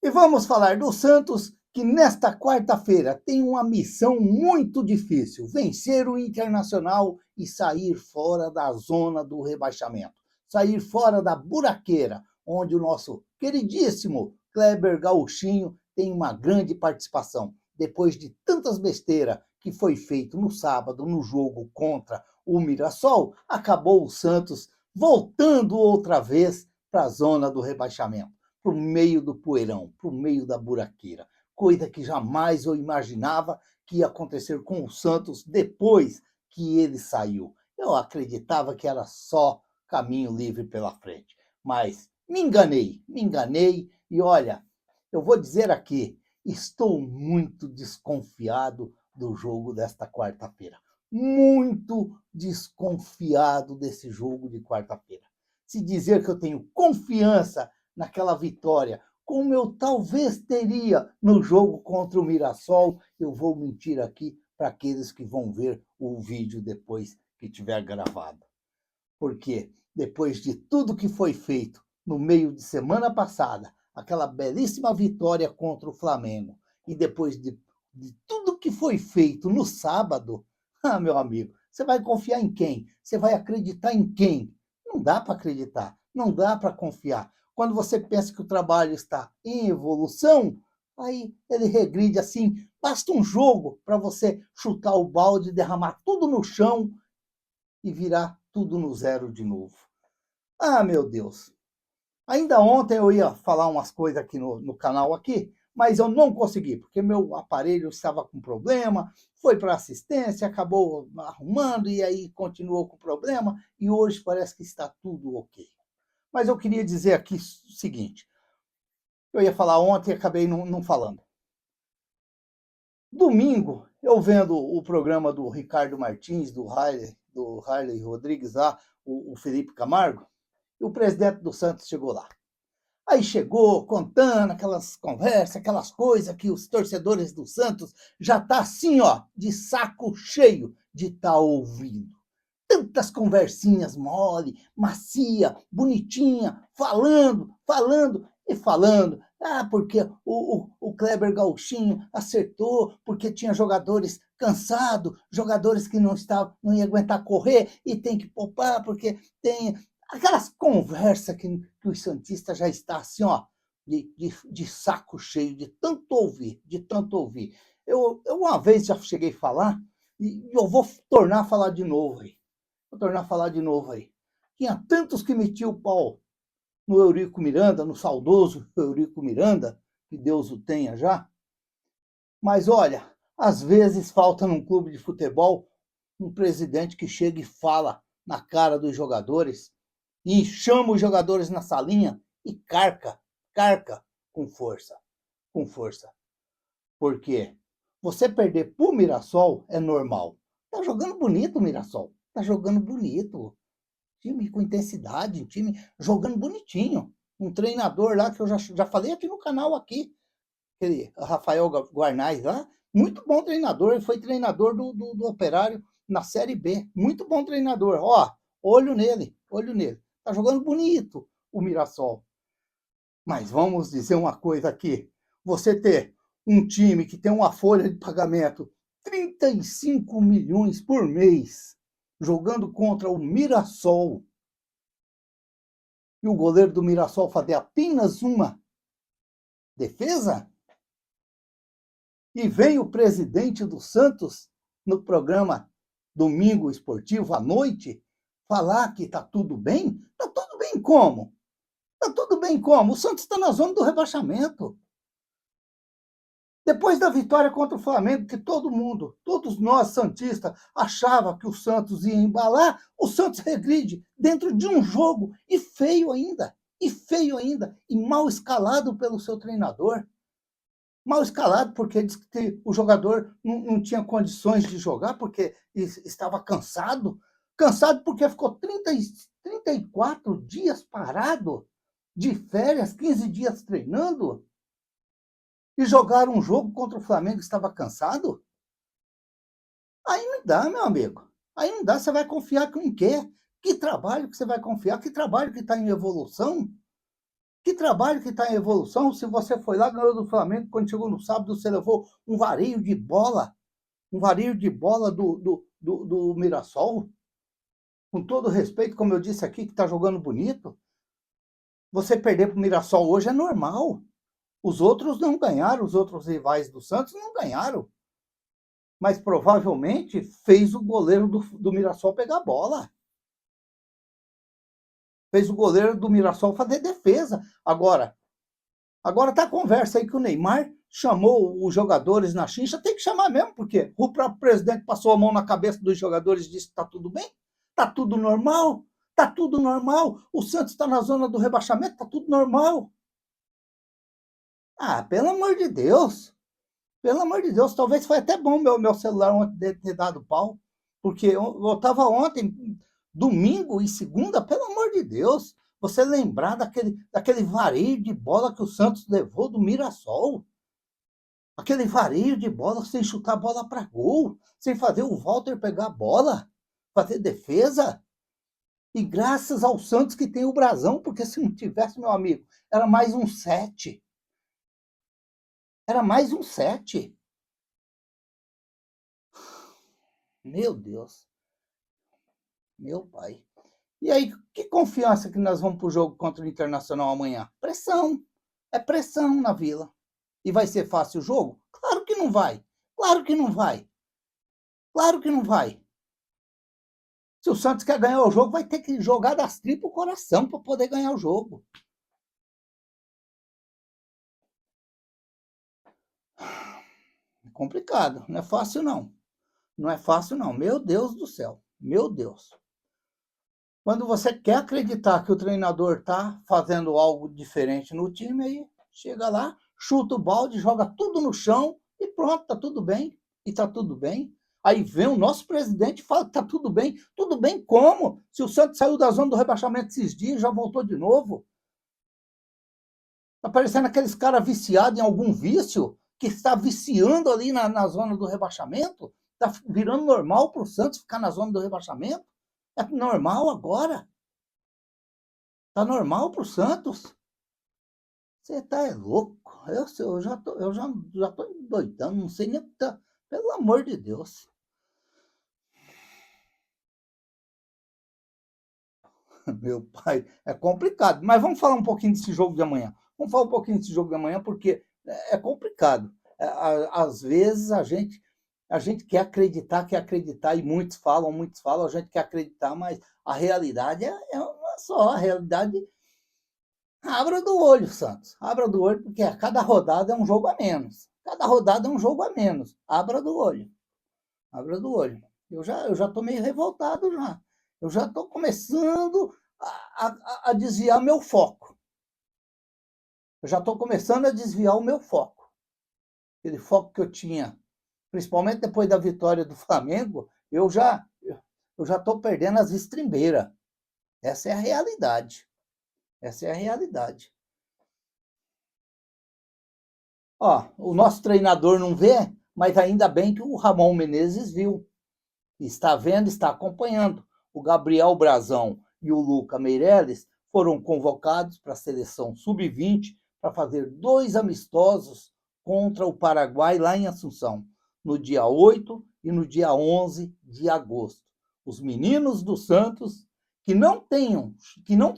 E vamos falar do Santos, que nesta quarta-feira tem uma missão muito difícil: vencer o Internacional e sair fora da zona do rebaixamento, sair fora da buraqueira, onde o nosso queridíssimo Kleber Gauchinho tem uma grande participação. Depois de tantas besteiras que foi feito no sábado no jogo contra o Mirassol, acabou o Santos voltando outra vez para a zona do rebaixamento, para o meio do poeirão, para o meio da buraqueira. Coisa que jamais eu imaginava que ia acontecer com o Santos depois que ele saiu. Eu acreditava que era só caminho livre pela frente. Mas me enganei e olha, eu vou dizer aqui, estou muito desconfiado do jogo desta quarta-feira. Muito desconfiado desse jogo de quarta-feira. Se dizer que eu tenho confiança naquela vitória, como eu talvez teria no jogo contra o Mirassol, eu vou mentir aqui para aqueles que vão ver o vídeo depois que tiver gravado. Porque depois de tudo que foi feito no meio de semana passada, aquela belíssima vitória contra o Flamengo, e depois de tudo que foi feito no sábado, meu amigo, você vai confiar em quem? Você vai acreditar em quem? Não dá para acreditar, não dá para confiar. Quando você pensa que o trabalho está em evolução, aí ele regride assim. Basta um jogo para você chutar o balde, derramar tudo no chão e virar tudo no zero de novo. Ah, meu Deus. Ainda ontem eu ia falar umas coisas aqui no canal aqui, mas eu não consegui, porque meu aparelho estava com problema, foi para assistência, acabou arrumando e aí continuou com problema e hoje parece que está tudo ok. Mas eu queria dizer aqui o seguinte, eu ia falar ontem e acabei não falando. Domingo, eu vendo o programa do Ricardo Martins, do Harley Rodrigues lá, o Felipe Camargo, e o presidente do Santos chegou lá. Aí chegou contando aquelas conversas, aquelas coisas que os torcedores do Santos já tá assim, ó, de saco cheio de estar ouvindo. Tantas conversinhas mole, macia, bonitinha, falando e falando. Ah, porque o Kleber Gauchinho acertou, porque tinha jogadores cansados, jogadores que não iam aguentar correr e tem que poupar, porque tem aquelas conversas que os santistas já estão assim, ó, de saco cheio, de tanto ouvir, de tanto ouvir. Eu uma vez já cheguei a falar, e eu vou tornar a falar de novo aí. Vou tornar a falar de novo aí. Tinha tantos que metiam o pau no Eurico Miranda, no saudoso Eurico Miranda, que Deus o tenha já. Mas olha, às vezes falta num clube de futebol um presidente que chega e fala na cara dos jogadores e chama os jogadores na salinha e carca com força. Por quê? Você perder pro Mirassol é normal. Tá jogando bonito o Mirassol, tá jogando bonito. Time com intensidade, um time jogando bonitinho. Um treinador lá que eu já falei aqui no canal aqui, aquele Rafael Guarnaz lá, muito bom treinador, ele foi treinador do Operário na Série B, muito bom treinador, ó, olho nele, tá jogando bonito o Mirassol. Mas vamos dizer uma coisa aqui, você ter um time que tem uma folha de pagamento 35 milhões por mês, jogando contra o Mirassol, e o goleiro do Mirassol fazer apenas uma defesa? E vem o presidente do Santos no programa Domingo Esportivo à noite falar que está tudo bem? Está tudo bem como? Está tudo bem como? O Santos está na zona do rebaixamento. Depois da vitória contra o Flamengo, que todo mundo, todos nós santistas, achava que o Santos ia embalar, o Santos regride dentro de um jogo e feio ainda, e mal escalado pelo seu treinador. Mal escalado, porque diz que o jogador não tinha condições de jogar, porque estava cansado. Cansado porque ficou 34 dias parado, de férias, 15 dias treinando, e jogar um jogo contra o Flamengo que estava cansado? Aí não dá, meu amigo. Aí não dá, você vai confiar em quê? Que trabalho que você vai confiar? Que trabalho que está em evolução? Que trabalho que está em evolução se você foi lá, ganhou do Flamengo, quando chegou no sábado você levou um vareio de bola, do Mirassol, com todo respeito, como eu disse aqui, que está jogando bonito. Você perder para o Mirassol hoje é normal. Os outros não ganharam, os outros rivais do Santos não ganharam. Mas provavelmente fez o goleiro do Mirassol pegar a bola. Fez o goleiro do Mirassol fazer defesa. Agora tá a conversa aí que o Neymar chamou os jogadores na chincha, tem que chamar mesmo, porque o próprio presidente passou a mão na cabeça dos jogadores e disse que está tudo bem, está tudo normal, está tudo normal, o Santos está na zona do rebaixamento, está tudo normal. Ah, pelo amor de Deus, talvez foi até bom meu celular ontem ter dado pau, porque eu estava ontem, domingo e segunda, pelo amor de Deus, você lembrar daquele vareio de bola que o Santos levou do Mirassol, aquele vareio de bola sem chutar a bola para gol, sem fazer o Walter pegar a bola, fazer defesa, e graças ao Santos que tem o brasão, porque se não tivesse, meu amigo, era mais um 7. Era mais um 7. Meu Deus. Meu pai. E aí, que confiança que nós vamos para o jogo contra o Internacional amanhã? Pressão. É pressão na Vila. E vai ser fácil o jogo? Claro que não vai. Claro que não vai. Claro que não vai. Se o Santos quer ganhar o jogo, vai ter que jogar das tripas o coração para poder ganhar o jogo. É complicado. Não é fácil, não. Não é fácil, não. Meu Deus do céu. Meu Deus. Quando você quer acreditar que o treinador está fazendo algo diferente no time, aí chega lá, chuta o balde, joga tudo no chão e pronto, está tudo bem. E está tudo bem. Aí vem o nosso presidente e fala que está tudo bem. Tudo bem como? Se o Santos saiu da zona do rebaixamento esses dias, já voltou de novo. Está parecendo aqueles caras viciados em algum vício, que está viciando ali na zona do rebaixamento. Está virando normal para o Santos ficar na zona do rebaixamento. É normal agora. Tá normal pro Santos. Você tá louco. Eu já tô endoidando, não sei nem o que tá. Pelo amor de Deus. Meu pai, é complicado. Mas vamos falar um pouquinho desse jogo de amanhã. Vamos falar um pouquinho desse jogo de amanhã, porque é complicado. Às vezes a gente quer acreditar, e muitos falam, a gente quer acreditar, mas a realidade é uma só. A realidade. Abra do olho, Santos. Abra do olho, porque a cada rodada é um jogo a menos. Cada rodada é um jogo a menos. Abra do olho. Abra do olho. Eu já estou meio revoltado já. Eu já estou começando a desviar meu foco. Eu já estou começando a desviar o meu foco. Aquele foco que eu tinha, principalmente depois da vitória do Flamengo, eu já estou perdendo as estrimbeiras. Essa é a realidade. Essa é a realidade. Ó, o nosso treinador não vê, mas ainda bem que o Ramon Menezes viu. Está vendo, está acompanhando. O Gabriel Brazão e o Luca Meireles foram convocados para a seleção sub-20 para fazer 2 amistosos contra o Paraguai lá em Assunção, no dia 8 e no dia 11 de agosto. Os meninos do Santos, que não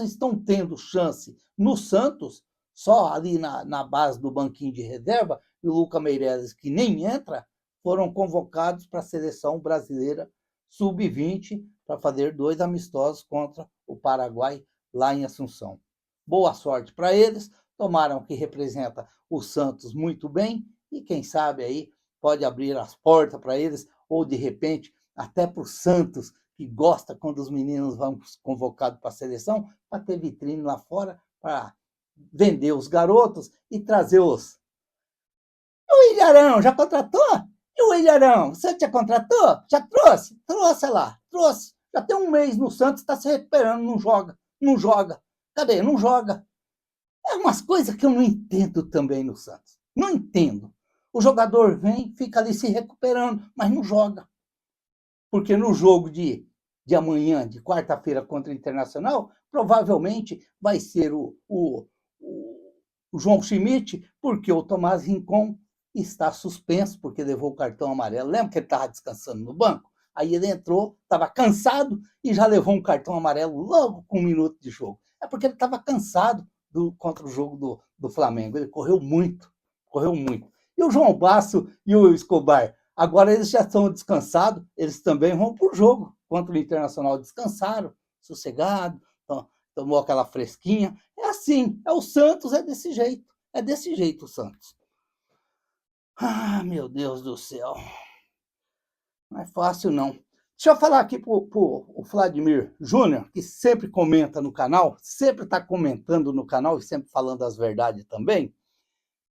estão tendo chance no Santos, só ali na base do banquinho de reserva, e o Luca Meireles, que nem entra, foram convocados para a seleção brasileira sub-20 para fazer 2 amistosos contra o Paraguai lá em Assunção. Boa sorte para eles, tomaram que representa o Santos muito bem e quem sabe aí pode abrir as portas para eles ou de repente até para o Santos, que gosta quando os meninos vão convocados para a seleção, para ter vitrine lá fora, para vender os garotos e trazer os... O Ilharão, já contratou? E o Ilharão, você já contratou? Já trouxe? Trouxe lá, trouxe. Já tem um mês no Santos, está se recuperando, não joga, não joga. Cadê? Não joga. É umas coisas que eu não entendo também no Santos. Não entendo. O jogador vem, fica ali se recuperando, mas não joga. Porque no jogo de amanhã, de quarta-feira contra o Internacional, provavelmente vai ser o o João Schmidt, porque o Tomás Rincon está suspenso, porque levou o cartão amarelo. Lembra que ele estava descansando no banco? Aí ele entrou, estava cansado e já levou um cartão amarelo logo com 1 minuto de jogo. É porque ele estava cansado contra o jogo do Flamengo. Ele correu muito, correu muito. E o João Basso e o Escobar, agora eles já estão descansados, eles também vão para o jogo contra o Internacional. Descansaram, sossegado, tomou aquela fresquinha. É assim, o Santos é desse jeito o Santos. Ah, meu Deus do céu. Não é fácil, não. Deixa eu falar aqui para o Vladimir Júnior, que sempre comenta no canal, sempre está comentando no canal e sempre falando as verdades também.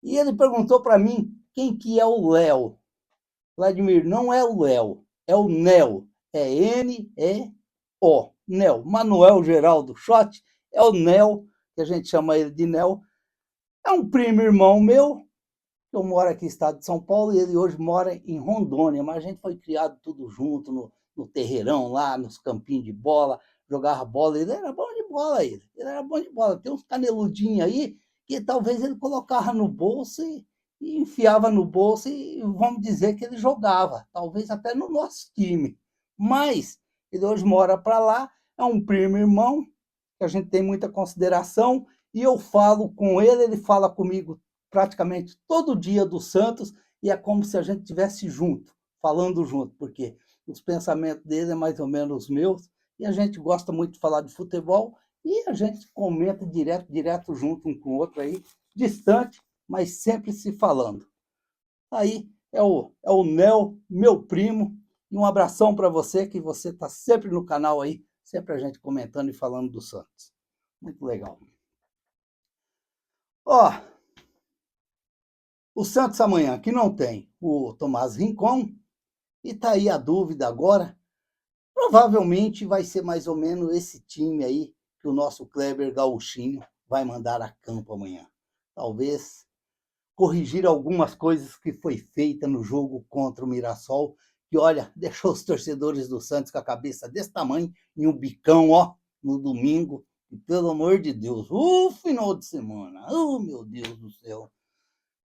E ele perguntou para mim quem que é o Léo. Vladimir, não é o Léo, é o Nel. É N-E-O. Nel. Manuel Geraldo Schott é o Nel, que a gente chama ele de Nel. É um primo irmão meu. Eu moro aqui no estado de São Paulo e ele hoje mora em Rondônia, mas a gente foi criado tudo junto no terreirão lá, nos campinhos de bola, jogava bola. Ele era bom de bola, ele era bom de bola. Tem uns caneludinhos aí que talvez ele colocava no bolso e enfiava no bolso e vamos dizer que ele jogava, talvez até no nosso time. Mas ele hoje mora para lá, é um primo irmão, que a gente tem muita consideração, e eu falo com ele, ele fala comigo praticamente todo dia do Santos, e é como se a gente estivesse junto, falando junto, porque os pensamentos dele é mais ou menos os meus, e a gente gosta muito de falar de futebol, e a gente comenta direto junto um com o outro aí, distante, mas sempre se falando. Aí é o Nel, meu primo, e um abração para você, que você está sempre no canal aí, sempre a gente comentando e falando do Santos. Muito legal. Ó, o Santos amanhã, que não tem o Tomás Rincon, e tá aí a dúvida agora, provavelmente vai ser mais ou menos esse time aí que o nosso Kleber Gauchinho vai mandar a campo amanhã. Talvez corrigir algumas coisas que foi feita no jogo contra o Mirassol, que, olha, deixou os torcedores do Santos com a cabeça desse tamanho, em um bicão, ó, no domingo. E, pelo amor de Deus, final de semana, meu Deus do céu.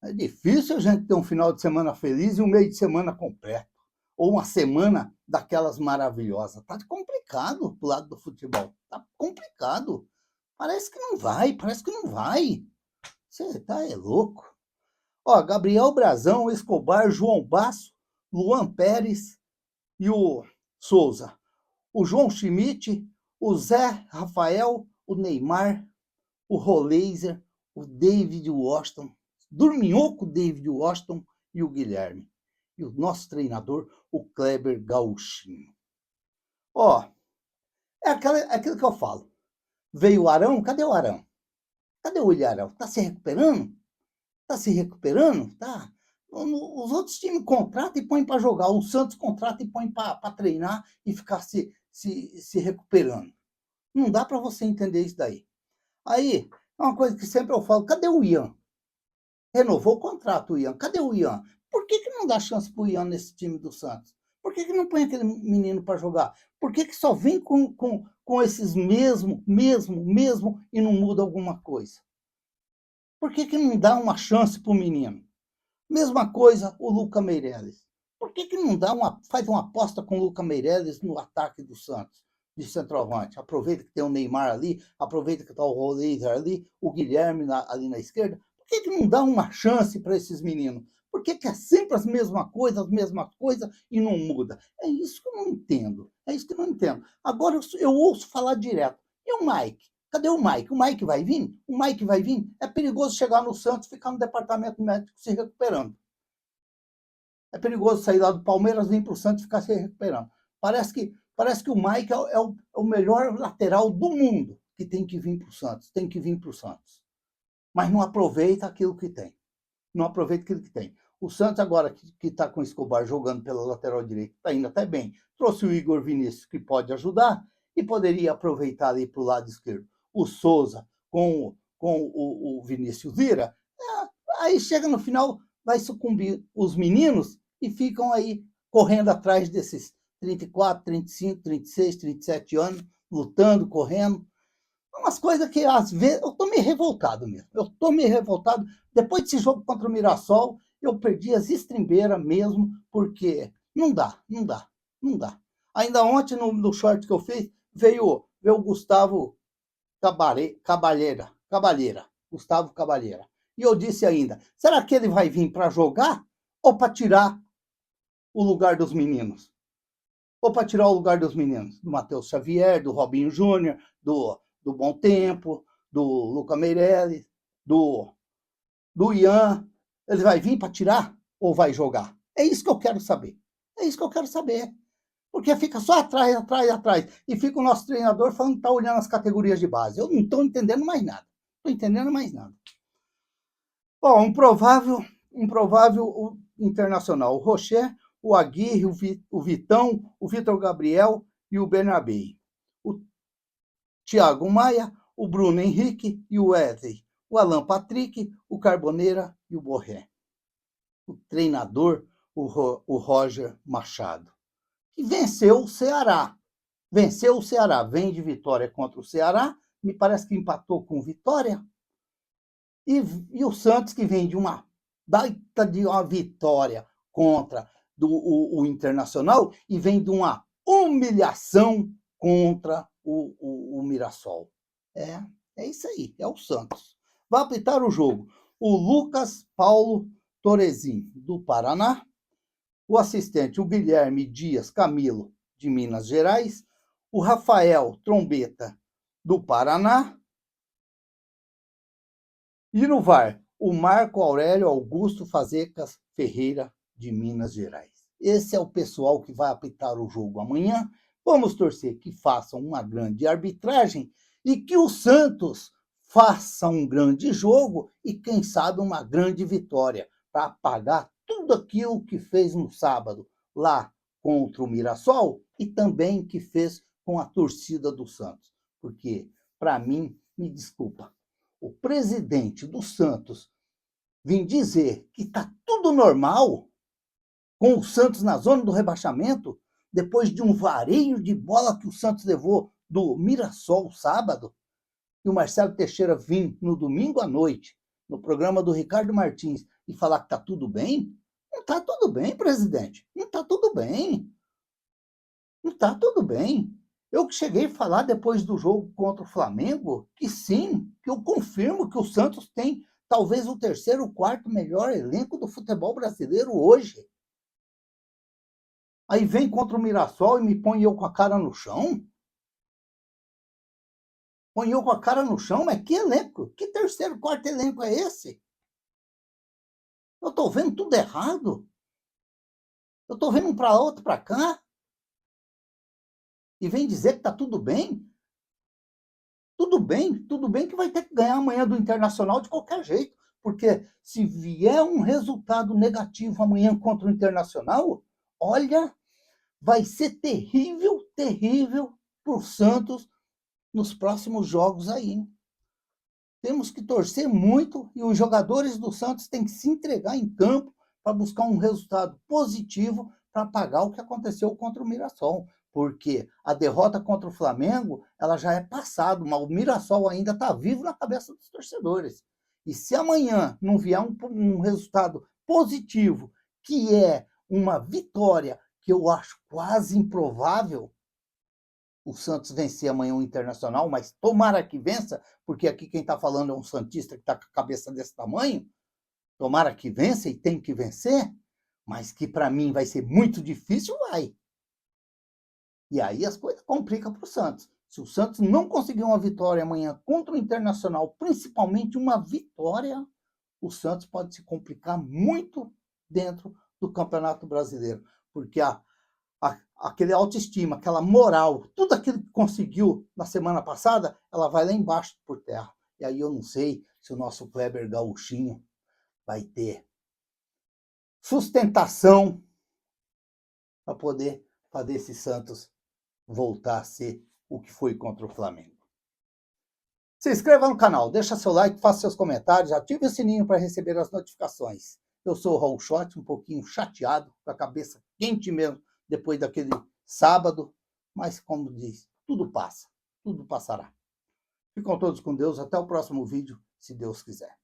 É difícil a gente ter um final de semana feliz e um meio de semana completo. Ou uma semana daquelas maravilhosas. Tá complicado pro lado do futebol. Tá complicado. Parece que não vai. Você tá louco. Ó, Gabriel Brazão, Escobar, João Basso, Luan Pérez e o Souza. O João Schmidt, o Zé Rafael, o Neymar, o Roleiser, o David Washington, Dorminhoco David Washington e o Guilherme. E o nosso treinador, o Kleber Gauchinho. Ó, é aquilo que eu falo. Veio o Arão, cadê o Arão? Cadê o Ilharão? Tá se recuperando? Tá. Os outros times contratam e põem para jogar. O Santos contrata e põe para treinar e ficar se recuperando. Não dá para você entender isso daí. Aí, é uma coisa que sempre eu falo, cadê o Ian? Renovou o contrato, o Ian. Cadê o Ian? Por que não dá chance pro Ian nesse time do Santos? Por que não põe aquele menino para jogar? Por que só vem com esses mesmo e não muda alguma coisa? Por que não dá uma chance pro menino? Mesma coisa o Luca Meireles. Por que não faz uma aposta com o Luca Meireles no ataque do Santos, de centroavante? Aproveita que tem o Neymar ali, aproveita que está o Roleiser ali, o Guilherme ali na esquerda. Por que não dá uma chance para esses meninos? Por que é sempre as mesmas coisas e não muda? É isso que eu não entendo. Agora eu ouço falar direto. E o Mike? Cadê o Mike? O Mike vai vir? É perigoso chegar no Santos e ficar no departamento médico se recuperando. É perigoso sair lá do Palmeiras, vir para o Santos e ficar se recuperando. Parece que o Mike é o melhor lateral do mundo que tem que vir para o Santos. Mas não aproveita aquilo que tem. O Santos agora, que está com o Escobar jogando pela lateral direita, está indo até bem. Trouxe o Igor Vinícius, que pode ajudar, e poderia aproveitar ali para o lado esquerdo o Souza com o Vinícius Lira. Aí chega no final, vai sucumbir os meninos e ficam aí correndo atrás desses 34, 35, 36, 37 anos, lutando, correndo. Umas coisas que, às vezes, eu tô meio revoltado mesmo. Eu tô meio revoltado. Depois desse jogo contra o Mirassol, eu perdi as estrimbeiras mesmo, porque não dá, não dá, não dá. Ainda ontem, no short que eu fiz, veio o Gustavo Cabalheira, Gustavo Cabalheira. E eu disse ainda, será que ele vai vir para jogar ou para tirar o lugar dos meninos? Ou para tirar o lugar dos meninos? Do Matheus Xavier, do Robinho Júnior, do Bom Tempo, do Luca Meirelles, do Ian. Ele vai vir para tirar ou vai jogar? É isso que eu quero saber. É isso que eu quero saber. Porque fica só atrás, atrás, atrás. E fica o nosso treinador falando que está olhando as categorias de base. Eu não estou entendendo mais nada. Estou entendendo mais nada. Bom, um provável internacional. O Rocher, o Aguirre, o Vitão, o Vitor Gabriel e o Bernabé. O Thiago Maia, o Bruno Henrique e o Wesley. O Alan Patrick, o Carboneira e o Borré. O treinador, o Roger Machado. Que venceu o Ceará. Venceu o Ceará. Vem de vitória contra o Ceará. Me parece que empatou com Vitória. E o Santos, que vem de uma baita de uma vitória contra o Internacional e vem de uma humilhação contra o Mirassol. É isso aí, é o Santos. Vai apitar o jogo o Lucas Paulo Torezin, do Paraná, o assistente, o Guilherme Dias Camilo, de Minas Gerais, o Rafael Trombeta, do Paraná, e no VAR, o Marco Aurélio Augusto Fazecas Ferreira, de Minas Gerais. Esse é o pessoal que vai apitar o jogo amanhã. Vamos torcer que façam uma grande arbitragem e que o Santos faça um grande jogo e, quem sabe, uma grande vitória para apagar tudo aquilo que fez no sábado lá contra o Mirassol e também que fez com a torcida do Santos. Porque, para mim, me desculpa, o presidente do Santos vir dizer que está tudo normal com o Santos na zona do rebaixamento, depois de um vareio de bola que o Santos levou do Mirassol sábado, e o Marcelo Teixeira vir no domingo à noite, no programa do Ricardo Martins, e falar que está tudo bem, não está tudo bem, presidente. Não está tudo bem. Não está tudo bem. Eu que cheguei a falar depois do jogo contra o Flamengo, que sim, que eu confirmo que o Santos tem talvez o terceiro ou quarto melhor elenco do futebol brasileiro hoje. Aí vem contra o Mirassol e me põe eu com a cara no chão? Põe eu com a cara no chão? Mas que elenco? Que terceiro, quarto elenco é esse? Eu estou vendo tudo errado. Eu estou vendo um para outro para cá. E vem dizer que está tudo bem? Tudo bem que vai ter que ganhar amanhã do Internacional de qualquer jeito. Porque se vier um resultado negativo amanhã contra o Internacional, olha, vai ser terrível, terrível para o Santos nos próximos jogos aí. Temos que torcer muito e os jogadores do Santos têm que se entregar em campo para buscar um resultado positivo para pagar o que aconteceu contra o Mirassol. Porque a derrota contra o Flamengo, ela já é passado, mas o Mirassol ainda está vivo na cabeça dos torcedores. E se amanhã não vier um resultado positivo, que é uma vitória, que eu acho quase improvável, o Santos vencer amanhã o Internacional, mas tomara que vença, porque aqui quem está falando é um santista que está com a cabeça desse tamanho, tomara que vença e tem que vencer, mas que para mim vai ser muito difícil, vai. E aí as coisas complicam para o Santos. Se o Santos não conseguir uma vitória amanhã contra o Internacional, principalmente uma vitória, o Santos pode se complicar muito dentro do Campeonato Brasileiro, porque aquele autoestima, aquela moral, tudo aquilo que conseguiu na semana passada, ela vai lá embaixo por terra. E aí eu não sei se o nosso Kleber Gauchinho vai ter sustentação para poder fazer esse Santos voltar a ser o que foi contra o Flamengo. Se inscreva no canal, deixa seu like, faça seus comentários, ative o sininho para receber as notificações. Eu sou o Raul Schott, um pouquinho chateado, com a cabeça quente mesmo, depois daquele sábado, mas como diz, tudo passa, tudo passará. Ficam todos com Deus. Até o próximo vídeo, se Deus quiser.